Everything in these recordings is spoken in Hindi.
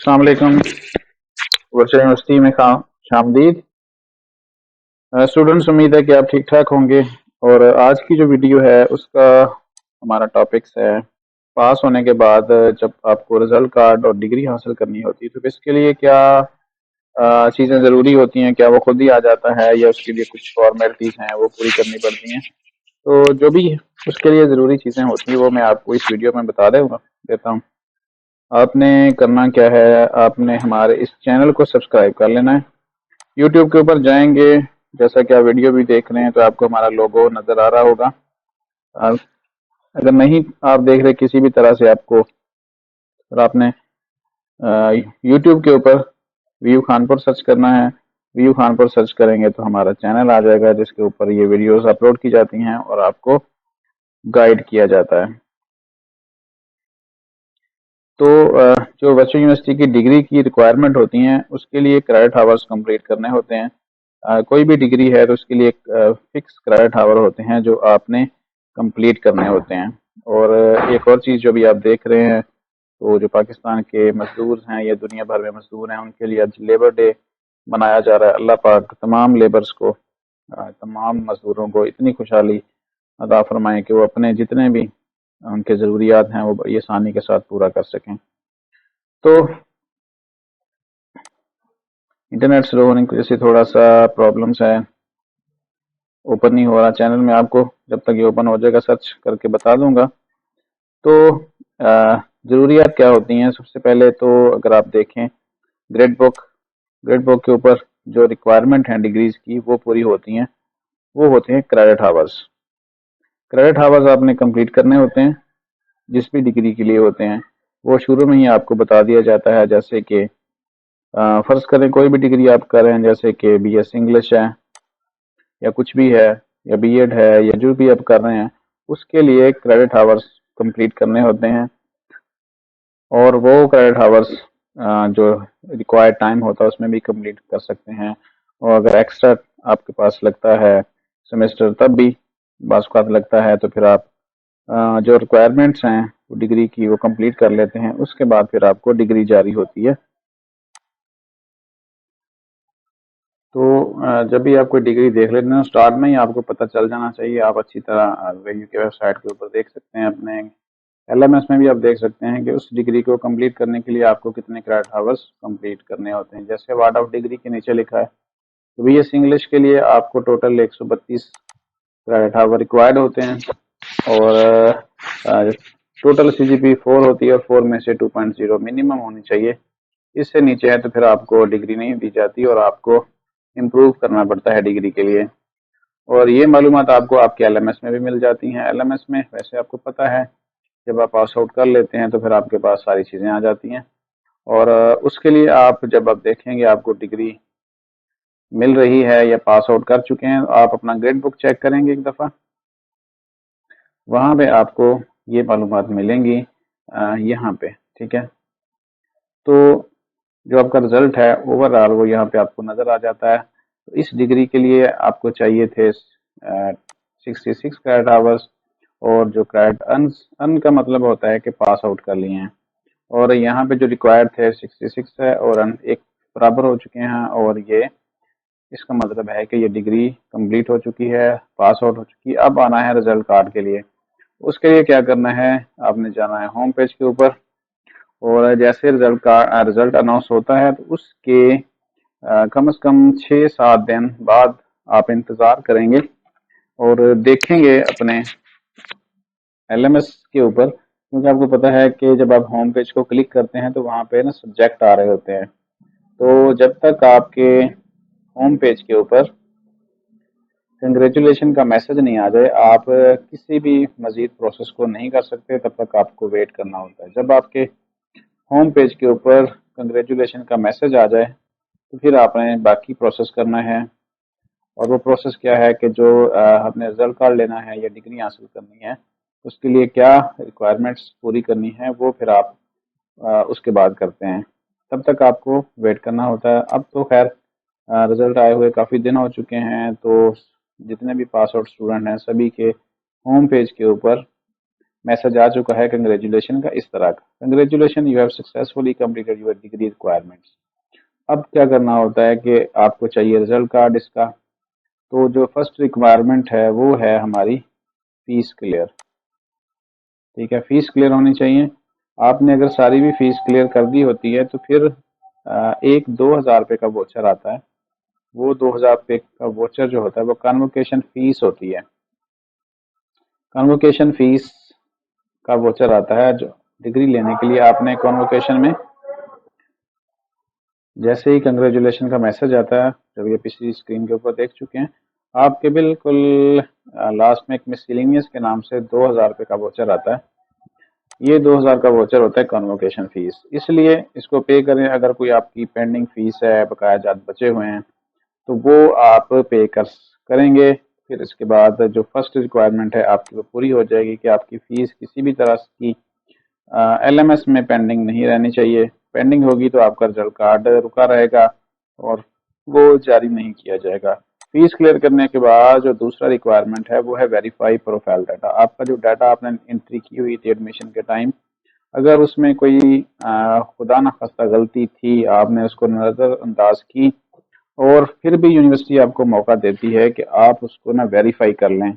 अस्सलाम वालेकुम। वर्चुअल यूनिवर्सिटी में शामदीद। स्टूडेंट्स, उम्मीद है कि आप ठीक ठाक होंगे। और आज की जो वीडियो है उसका हमारा टॉपिक्स है पास होने के बाद जब आपको रिजल्ट कार्ड और डिग्री हासिल करनी होती है तो इसके लिए क्या चीज़ें ज़रूरी होती हैं। क्या वो खुद ही आ जाता है या उसके लिए कुछ फॉर्मेलिटीज़ हैं वो पूरी करनी पड़ती हैं। तो जो भी उसके लिए ज़रूरी चीज़ें होती हैं वो मैं आपको इस वीडियो में बता देता हूँ। आपने करना क्या है, आपने हमारे इस चैनल को सब्सक्राइब कर लेना है। यूट्यूब के ऊपर जाएंगे, जैसा कि आप वीडियो भी देख रहे हैं तो आपको हमारा लोगो नज़र आ रहा होगा। आप अगर नहीं आप देख रहे किसी भी तरह से आपको, और आपने यूट्यूब के ऊपर व्यू खानपुर सर्च करना है। व्यू खानपुर सर्च करेंगे तो हमारा चैनल आ जाएगा जिसके ऊपर ये वीडियोस अपलोड की जाती हैं और आपको गाइड किया जाता है। तो जो वर्चुअल यूनिवर्सिटी की डिग्री की रिक्वायरमेंट होती हैं उसके लिए क्रेडिट आवर्स कंप्लीट करने होते हैं। कोई भी डिग्री है तो उसके लिए फिक्स क्रेडिट आवर होते हैं जो आपने कंप्लीट करने होते हैं। और एक और चीज़ जो भी आप देख रहे हैं, तो जो पाकिस्तान के मजदूर हैं या दुनिया भर में मजदूर हैं उनके लिए आज लेबर डे मनाया जा रहा है। अल्लाह पाक तमाम लेबर्स को, तमाम मजदूरों को इतनी खुशहाली अता फरमाएं कि वो अपने जितने भी उनके ज़रूरियात हैं वो बड़ी आसानी के साथ पूरा कर सकें। तो इंटरनेट स्लो होने की वजह से थोड़ा सा प्रॉब्लम्स है, ओपन नहीं हो रहा चैनल में। आपको जब तक ये ओपन हो जाएगा सर्च करके बता दूंगा। तो ज़रूरियात क्या होती हैं, सबसे पहले तो अगर आप देखें ग्रेड बुक के ऊपर जो रिक्वायरमेंट है डिग्रीज की वो पूरी होती हैं। वो होते हैं क्रेडिट आवर्स। क्रेडिट आवर्स आपने कंप्लीट करने होते हैं जिस भी डिग्री के लिए होते हैं। वो शुरू में ही आपको बता दिया जाता है, जैसे कि फ़र्ज़ करें कोई भी डिग्री आप कर रहे हैं, जैसे कि BS इंग्लिश है या कुछ भी है या B.Ed है या जो भी आप कर रहे हैं, उसके लिए क्रेडिट आवर्स कंप्लीट करने होते हैं। और वो क्रेडिट आवर्स जो रिक्वायर्ड टाइम होता है उसमें भी कंप्लीट कर सकते हैं। और अगर एक्स्ट्रा आपके पास लगता है सेमेस्टर तब भी बाज़ औक़ात लगता है, तो फिर आप जो रिक्वायरमेंट्स हैं वो डिग्री की वो कंप्लीट कर लेते हैं। उसके बाद फिर आपको डिग्री जारी होती है। तो जब भी आप कोई डिग्री देख लेते हैं स्टार्ट में ही आपको पता चल जाना चाहिए। आप अच्छी तरह वेन्यू के वेबसाइट के ऊपर देख सकते हैं, अपने LMS में भी आप देख सकते हैं कि उस डिग्री को कंप्लीट करने के लिए आपको कितने क्रेडिट आवर्स कंप्लीट करने होते हैं। जैसे वार्ड ऑफ डिग्री के नीचे लिखा है, तो BS इंग्लिश के लिए आपको टोटल 132 क्रेडिट आवर रिक्वायर्ड होते हैं। और टोटल CGP 4 होती है और 4 में से 2.0 मिनिमम होनी चाहिए। इससे नीचे है तो फिर आपको डिग्री नहीं दी जाती और आपको इम्प्रूव करना पड़ता है डिग्री के लिए। और ये मालूमात आपको आपके LMS में भी मिल जाती हैं। LMS में वैसे आपको पता है जब आप पास आउट कर लेते हैं तो फिर आपके पास सारी चीज़ें आ जाती हैं। और उसके लिए आप जब आप देखेंगे आपको डिग्री मिल रही है या पास आउट कर चुके हैं, तो आप अपना ग्रेड बुक चेक करेंगे एक दफ़ा। वहाँ पे आपको ये मालूमात मिलेंगी यहाँ पे, ठीक है। तो जो आपका रिजल्ट है ओवरऑल वो यहाँ पे आपको नज़र आ जाता है। तो इस डिग्री के लिए आपको चाहिए थे 66 क्रेडिट आवर्स। और जो क्रेडिट अन का मतलब होता है कि पास आउट कर लिए हैं। और यहाँ पे जो रिक्वायर्ड थे 66 है और अन एक बराबर हो चुके हैं। और ये इसका मतलब है कि ये डिग्री कंप्लीट हो चुकी है, पास आउट हो चुकी है। अब आना है रिजल्ट कार्ड के लिए। उसके लिए क्या करना है, आपने जाना है होम पेज के ऊपर। और जैसे रिजल्ट अनाउंस होता है तो उसके कम से कम 6-7 दिन बाद आप इंतज़ार करेंगे और देखेंगे अपने LMS के ऊपर, क्योंकि आपको पता है कि जब आप होम पेज को क्लिक करते हैं तो वहाँ पे ना सब्जेक्ट आ रहे होते हैं। तो जब तक आपके होम पेज के ऊपर कंग्रेचुलेशन का मैसेज नहीं आ जाए, आप किसी भी मज़ीद प्रोसेस को नहीं कर सकते। तब तक आपको वेट करना होता है। जब आपके होम पेज के ऊपर कंग्रेचुलेशन का मैसेज आ जाए तो फिर आपने बाकी प्रोसेस करना है। और वो प्रोसेस क्या है कि जो आपने रिजल्ट कार्ड लेना है या डिग्री हासिल करनी है उसके लिए क्या रिक्वायरमेंट्स पूरी करनी है वो फिर आप उसके बाद करते हैं। तब तक आपको वेट करना होता है। अब तो खैर रिजल्ट आए हुए काफ़ी दिन हो चुके हैं, तो जितने भी पास आउट स्टूडेंट हैं सभी के होम पेज के ऊपर मैसेज आ चुका है कंग्रेचुलेशन का, इस तरह का, congratulation you have successfully completed your degree requirements. अब क्या करना होता है कि आपको चाहिए रिजल्ट कार्ड इसका। तो जो फर्स्ट रिक्वायरमेंट है वो है हमारी फीस क्लियर। ठीक है, फीस क्लियर होनी चाहिए। आपने अगर सारी भी फीस क्लियर कर दी होती है तो फिर एक 2,000 रुपये का वोचर आता है। वो 2,000 रुपये का वोचर जो होता है वो कन्वोकेशन फीस होती है। कन्वोकेशन फीस का वोचर आता है जो डिग्री लेने के लिए आपने कन्वोकेशन में, जैसे ही कंग्रेचुलेशन का मैसेज आता है, जब ये पिछली स्क्रीन के ऊपर देख चुके हैं, आपके बिल्कुल लास्ट में एक मिसलिनियस के नाम से 2,000 रुपये का वोचर आता है। ये 2,000 का वोचर होता है कन्वोकेशन फीस, इसलिए इसको पे करें। अगर कोई आपकी पेंडिंग फीस है, बकाया जात बचे हुए हैं, तो वो आप पे करेंगे। फिर इसके बाद जो फर्स्ट रिक्वायरमेंट है आपकी वो पूरी हो जाएगी कि आपकी फीस किसी भी तरह की LMS में पेंडिंग नहीं रहनी चाहिए। पेंडिंग होगी तो आपका रिजल्ट कार्ड रुका रहेगा और वो जारी नहीं किया जाएगा। फीस क्लियर करने के बाद जो दूसरा रिक्वायरमेंट है वो है वेरीफाई प्रोफाइल डाटा। आपका जो डाटा आपने एंट्री की हुई थी एडमिशन के टाइम, अगर उसमें कोई खुदा न खास्ता गलती थी, आपने उसको नज़रअंदाज की और फिर भी यूनिवर्सिटी आपको मौका देती है कि आप उसको ना वेरीफाई कर लें,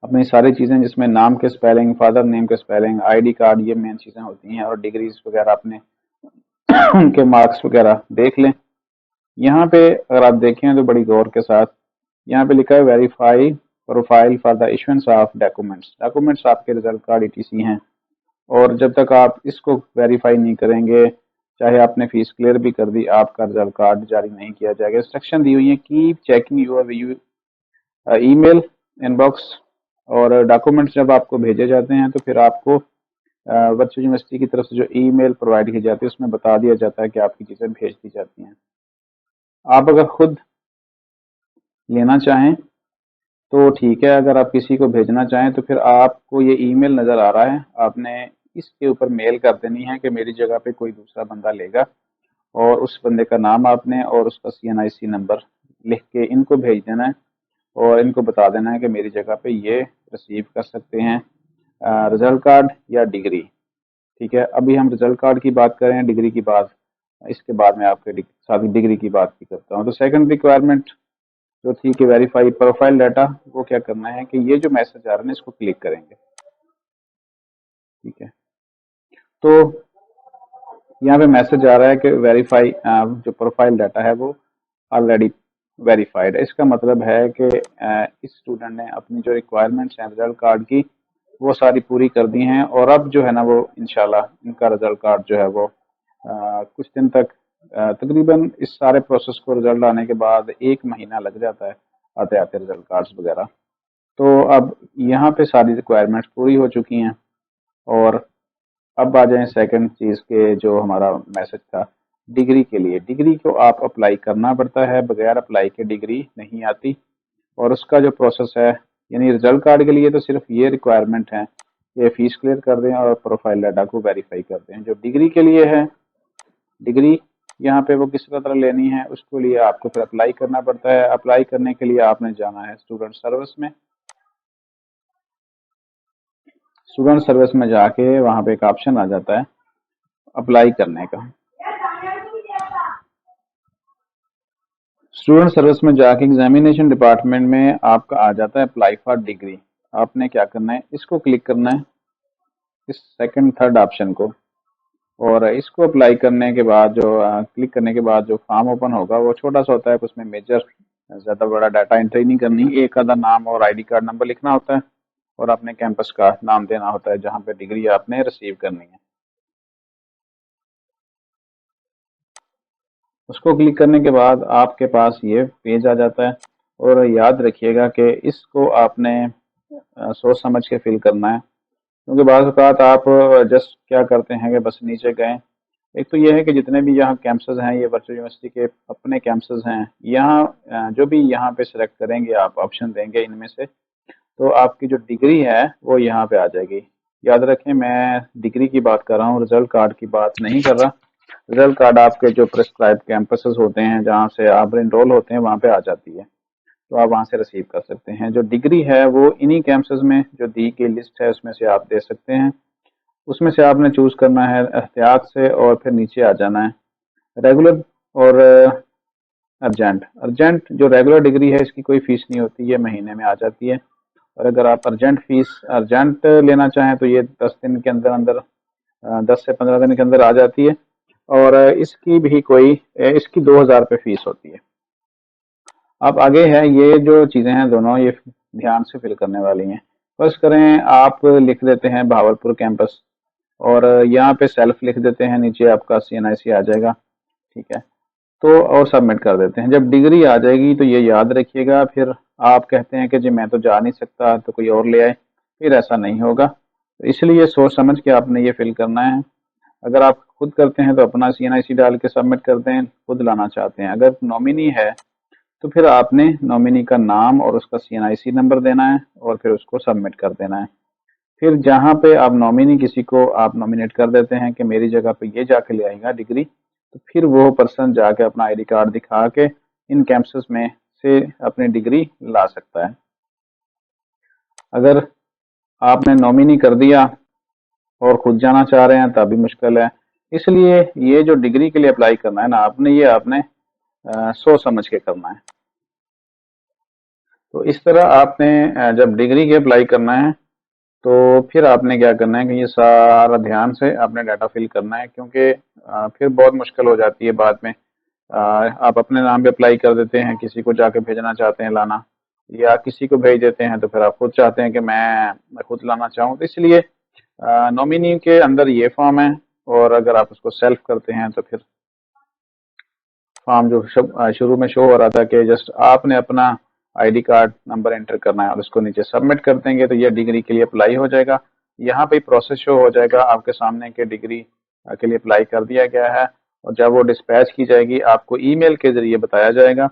अपनी सारी चीज़ें जिसमें नाम के स्पेलिंग, फादर नेम के स्पेलिंग, ID कार्ड, ये मेन चीज़ें होती हैं, और डिग्रीज वगैरह अपने उनके मार्क्स वगैरह देख लें। यहाँ पे अगर आप देखें तो बड़ी गौर के साथ यहाँ पे लिखा है verify profile for the issuance of documents. Documents आपके रिजल्ट कार्ड ETC हैं, और जब तक आप इसको वेरीफाई नहीं करेंगे, चाहे आपने फीस क्लियर भी कर दी, आपका रिजल्ट कार्ड जारी नहीं किया जाएगा। इंस्ट्रक्शन दी हुई है, keep checking your email inbox, और डॉक्यूमेंट्स जब आपको भेजे जाते हैं तो फिर आपको वर्चुअल यूनिवर्सिटी की तरफ से जो ईमेल प्रोवाइड की जाती है उसमें बता दिया जाता है कि आपकी चीज़ें भेज दी जाती हैं। आप अगर खुद लेना चाहें तो ठीक है, अगर आप किसी को भेजना चाहें तो फिर आपको ये ईमेल नज़र आ रहा है, आपने इसके ऊपर मेल कर देनी है कि मेरी जगह पे कोई दूसरा बंदा लेगा, और उस बंदे का नाम आपने और उसका CNIC नंबर लिख के इनको भेज देना है, और इनको बता देना है कि मेरी जगह पे ये रिसीव कर सकते हैं रिजल्ट कार्ड या डिग्री। ठीक है, अभी हम रिजल्ट कार्ड की बात करें, डिग्री की बात इसके बाद में आपके साथ डिग्री की बात भी करता हूँ। तो सेकंड रिक्वायरमेंट जो थी कि वेरीफाई प्रोफाइल डाटा, वो क्या करना है कि ये जो मैसेज आ रहा है इसको क्लिक करेंगे। ठीक है, तो यहाँ पे मैसेज आ रहा है कि वेरीफाई जो प्रोफाइल डाटा है वो ऑलरेडी वेरीफाइड है। इसका मतलब है कि इस स्टूडेंट ने अपनी जो रिक्वायरमेंट्स हैं रिजल्ट कार्ड की वो सारी पूरी कर दी हैं, और अब जो है ना वो इंशाल्लाह इनका रिजल्ट कार्ड जो है वो कुछ दिन तक, तकरीबन इस सारे प्रोसेस को रिजल्ट आने के बाद 1 महीना लग जाता है आते आते रिजल्ट कार्ड्स वगैरह। तो अब यहाँ पे सारी रिक्वायरमेंट्स पूरी हो चुकी हैं, और अब आ जाए सेकंड चीज़ के जो हमारा मैसेज था डिग्री के लिए। डिग्री को आप अप्लाई करना पड़ता है, बगैर अप्लाई के डिग्री नहीं आती, और उसका जो प्रोसेस है, यानी रिजल्ट कार्ड के लिए तो सिर्फ ये रिक्वायरमेंट है कि फीस क्लियर कर दें और प्रोफाइल डाटा को वेरीफाई कर दें। जो डिग्री के लिए है, डिग्री यहाँ पे वो किस तरह लेनी है उसके लिए आपको फिर अप्लाई करना पड़ता है। अप्लाई करने के लिए आपने जाना है स्टूडेंट सर्विस में। स्टूडेंट सर्विस में जाके वहाँ पे एक ऑप्शन आ जाता है अप्लाई करने का। स्टूडेंट सर्विस में जाके एग्जामिनेशन डिपार्टमेंट में आपका आ जाता है अप्लाई फॉर डिग्री। आपने क्या करना है, इसको क्लिक करना है, इस सेकंड थर्ड ऑप्शन को, और इसको अप्लाई करने के बाद जो क्लिक करने के बाद जो फॉर्म ओपन होगा वो छोटा सा होता है, उसमें मेजर ज़्यादा बड़ा डाटा एंट्री नहीं करनी, एक आधा नाम और ID कार्ड नंबर लिखना होता है, और अपने कैंपस का नाम देना होता है जहाँ पे डिग्री आपने रिसीव करनी है। उसको क्लिक करने के बाद आपके पास ये पेज आ जाता है, और याद रखिएगा कि इसको आपने सोच समझ के फिल करना है, क्योंकि बाज़ औक़ात आप जस्ट क्या करते हैं कि बस नीचे गए। एक तो ये है कि जितने भी यहाँ कैंपसेस हैं ये वर्चुअल यूनिवर्सिटी के अपने कैंपसेस हैं, यहाँ जो भी यहाँ पे सिलेक्ट करेंगे आप ऑप्शन देंगे इनमें से, तो आपकी जो डिग्री है वो यहाँ पे आ जाएगी। याद रखें मैं डिग्री की बात कर रहा हूँ, रिजल्ट कार्ड की बात नहीं कर रहा। रिजल्ट कार्ड आपके जो प्रिस्क्राइब कैंपसेस होते हैं जहाँ से आप इनरोल होते हैं वहाँ पे आ जाती है। तो आप वहाँ से रिसीव कर सकते हैं। जो डिग्री है वो इन्हीं कैंपस में जो दी गई लिस्ट है उसमें से आप दे सकते हैं। उसमें से आपने चूज़ करना है एहतियात से और फिर नीचे आ जाना है रेगुलर और अर्जेंट। अर्जेंट जो रेगुलर डिग्री है इसकी कोई फीस नहीं होती, ये महीने में आ जाती है। और अगर आप अर्जेंट लेना चाहें तो ये 10 दिन के अंदर अंदर 10 से 15 दिन के अंदर आ जाती है। और इसकी 2000 रुपये फीस होती है। अब आगे है, ये जो चीज़ें हैं दोनों ये ध्यान से फिल करने वाली हैं। फर्स्ट करें, आप लिख देते हैं भावलपुर कैंपस और यहाँ पे सेल्फ लिख देते हैं, नीचे आपका CNIC आ जाएगा, ठीक है। तो और सबमिट कर देते हैं। जब डिग्री आ जाएगी तो ये याद रखिएगा, फिर आप कहते हैं कि जी मैं तो जा नहीं सकता तो कोई और ले आए, फिर ऐसा नहीं होगा। तो इसलिए सोच समझ के आपने ये फिल करना है। अगर आप खुद करते हैं तो अपना CNIC डाल के सबमिट कर दें, खुद लाना चाहते हैं। अगर नॉमिनी है तो फिर आपने नॉमिनी का नाम और उसका CNIC नंबर देना है और फिर उसको सबमिट कर देना है। फिर जहाँ पे आप नॉमिनी किसी को आप नॉमिनेट कर देते हैं कि मेरी जगह पे ये जाके ले आएगा डिग्री, तो फिर वो पर्सन जाके अपना ID कार्ड दिखा के इन कैंपस में से अपनी डिग्री ला सकता है। अगर आपने नॉमिनी कर दिया और खुद जाना चाह रहे हैं तब भी मुश्किल है। इसलिए ये जो डिग्री के लिए अप्लाई करना है ना, आपने सोच समझ के करना है। तो इस तरह आपने जब डिग्री के अप्लाई करना है तो फिर आपने क्या करना है कि ये सारा ध्यान से आपने डाटा फिल करना है, क्योंकि फिर बहुत मुश्किल हो जाती है बाद में। आप अपने नाम पे अप्लाई कर देते हैं, किसी को जाके भेजना चाहते हैं लाना, या किसी को भेज देते हैं तो फिर आप खुद चाहते हैं कि मैं खुद लाना चाहूँ। तो इसलिए नॉमिनी के अंदर ये फॉर्म है, और अगर आप उसको सेल्फ करते हैं तो फिर फॉर्म जो शुरू में शो हो रहा था कि जस्ट आपने अपना ID कार्ड नंबर एंटर करना है और उसको नीचे सबमिट कर देंगे तो ये डिग्री के लिए अप्लाई हो जाएगा। यहाँ पे प्रोसेस शो हो जाएगा आपके सामने कि डिग्री के लिए अप्लाई कर दिया गया है, और जब वो डिस्पैच की जाएगी आपको ईमेल के जरिए बताया जाएगा।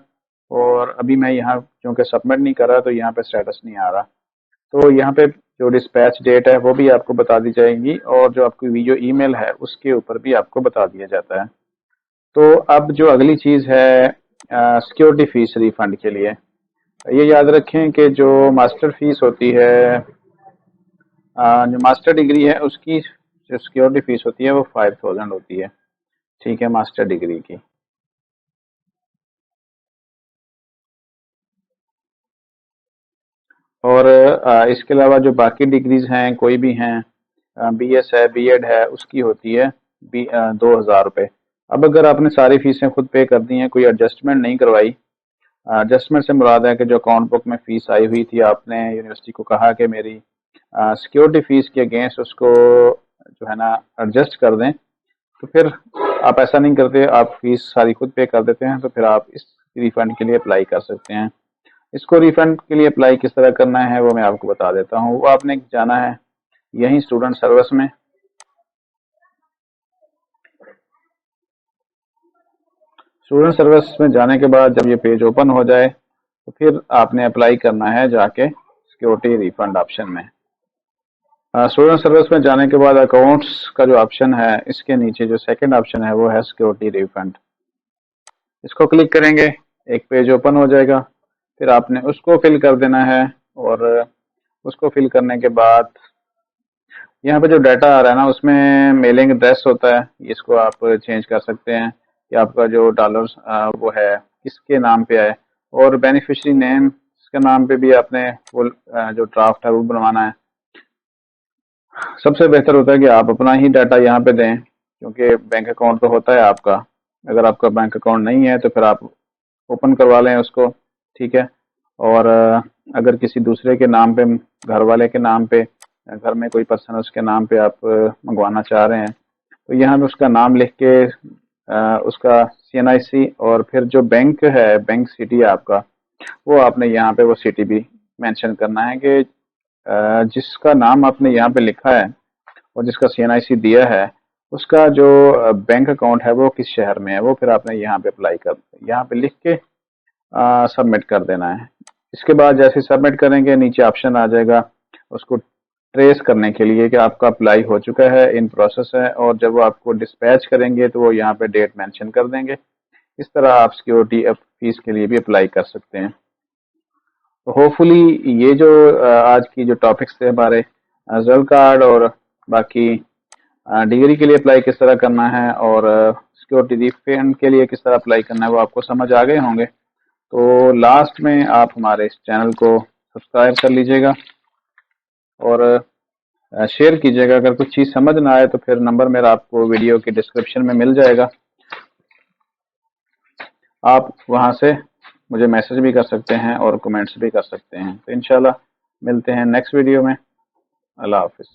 और अभी मैं यहाँ क्योंकि सबमिट नहीं कर रहा तो यहाँ पे स्टेटस नहीं आ रहा, तो यहाँ पे जो डिस्पैच डेट है वो भी आपको बता दी जाएगी, और जो आपकी जो ईमेल है उसके ऊपर भी आपको बता दिया जाता है। तो अब जो अगली चीज़ है सिक्योरिटी फीस रिफंड के लिए, ये याद रखें कि जो मास्टर फीस होती है, जो मास्टर डिग्री है उसकी जो सिक्योरिटी फीस होती है वो 5000 होती है, ठीक है, मास्टर डिग्री की। और इसके अलावा जो बाकी डिग्रीज हैं कोई भी हैं, BS है, B.Ed है, उसकी होती है 2000 रुपये। अब अगर आपने सारी फीसें खुद पे कर दी हैं, कोई एडजस्टमेंट नहीं करवाई, एडजस्टमेंट से मुराद है कि जो अकाउंट बुक में फीस आई हुई थी आपने यूनिवर्सिटी को कहा कि मेरी सिक्योरिटी फीस के अगेंस्ट उसको जो है ना एडजस्ट कर दें, तो फिर आप ऐसा नहीं करते, आप फीस सारी खुद पे कर देते हैं, तो फिर आप इस रिफंड के लिए अप्लाई कर सकते हैं। इसको रिफंड के लिए अप्लाई किस तरह करना है वो मैं आपको बता देता हूँ। वो आपने जाना है यहीं स्टूडेंट सर्विस में। स्टूडेंट सर्विस में जाने के बाद जब ये पेज ओपन हो जाए तो फिर आपने अप्लाई करना है जाके सिक्योरिटी रिफंड ऑप्शन में। स्टूडेंट सर्विस में जाने के बाद अकाउंट्स का जो ऑप्शन है इसके नीचे जो सेकंड ऑप्शन है वो है सिक्योरिटी रिफंड। इसको क्लिक करेंगे, एक पेज ओपन हो जाएगा, फिर आपने उसको फिल कर देना है। और उसको फिल करने के बाद यहाँ पे जो डाटा आ रहा है ना उसमें मेलिंग एड्रेस होता है, इसको आप चेंज कर सकते हैं कि आपका जो डॉलर्स वो है किसके नाम पे है। और बेनिफिशियरी नेम इसके नाम पे भी आपने वो जो ड्राफ्ट है वो बनवाना है। सबसे बेहतर होता है कि आप अपना ही डाटा यहाँ पे दें, क्योंकि बैंक अकाउंट तो होता है आपका। अगर आपका बैंक अकाउंट नहीं है तो फिर आप ओपन करवा लें उसको, ठीक है। और अगर किसी दूसरे के नाम पे, घर वाले के नाम पे, घर में कोई पर्सन उसके नाम पे आप मंगवाना चाह रहे हैं तो यहाँ पे उसका नाम लिख के उसका CNIC और फिर जो बैंक है, बैंक सिटी है आपका, वो आपने यहाँ पे वो सिटी भी मेंशन करना है कि जिसका नाम आपने यहाँ पे लिखा है और जिसका CNIC दिया है उसका जो बैंक अकाउंट है वो किस शहर में है, वो फिर आपने यहाँ पे अप्लाई कर यहाँ पे लिख के सबमिट कर देना है। इसके बाद जैसे सबमिट करेंगे नीचे ऑप्शन आ जाएगा उसको ट्रेस करने के लिए कि आपका अप्लाई हो चुका है, इन प्रोसेस है, और जब वो आपको डिस्पैच करेंगे तो वो यहाँ पे डेट मेंशन कर देंगे। इस तरह आप सिक्योरिटी फीस के लिए भी अप्लाई कर सकते हैं। तो होपफुली ये जो आज की जो टॉपिक्स थे हमारे रिजल्ट कार्ड और बाकी डिग्री के लिए अप्लाई किस तरह करना है और सिक्योरिटी फंड के लिए किस तरह अप्लाई करना है वो आपको समझ आ गए होंगे। तो लास्ट में आप हमारे इस चैनल को सब्सक्राइब कर लीजिएगा और शेयर कीजिएगा। अगर कुछ चीज़ समझ ना आए तो फिर नंबर मेरा आपको वीडियो के डिस्क्रिप्शन में मिल जाएगा, आप वहां से मुझे मैसेज भी कर सकते हैं और कमेंट्स भी कर सकते हैं। तो इंशाल्लाह मिलते हैं नेक्स्ट वीडियो में। अल्लाह हाफिज़।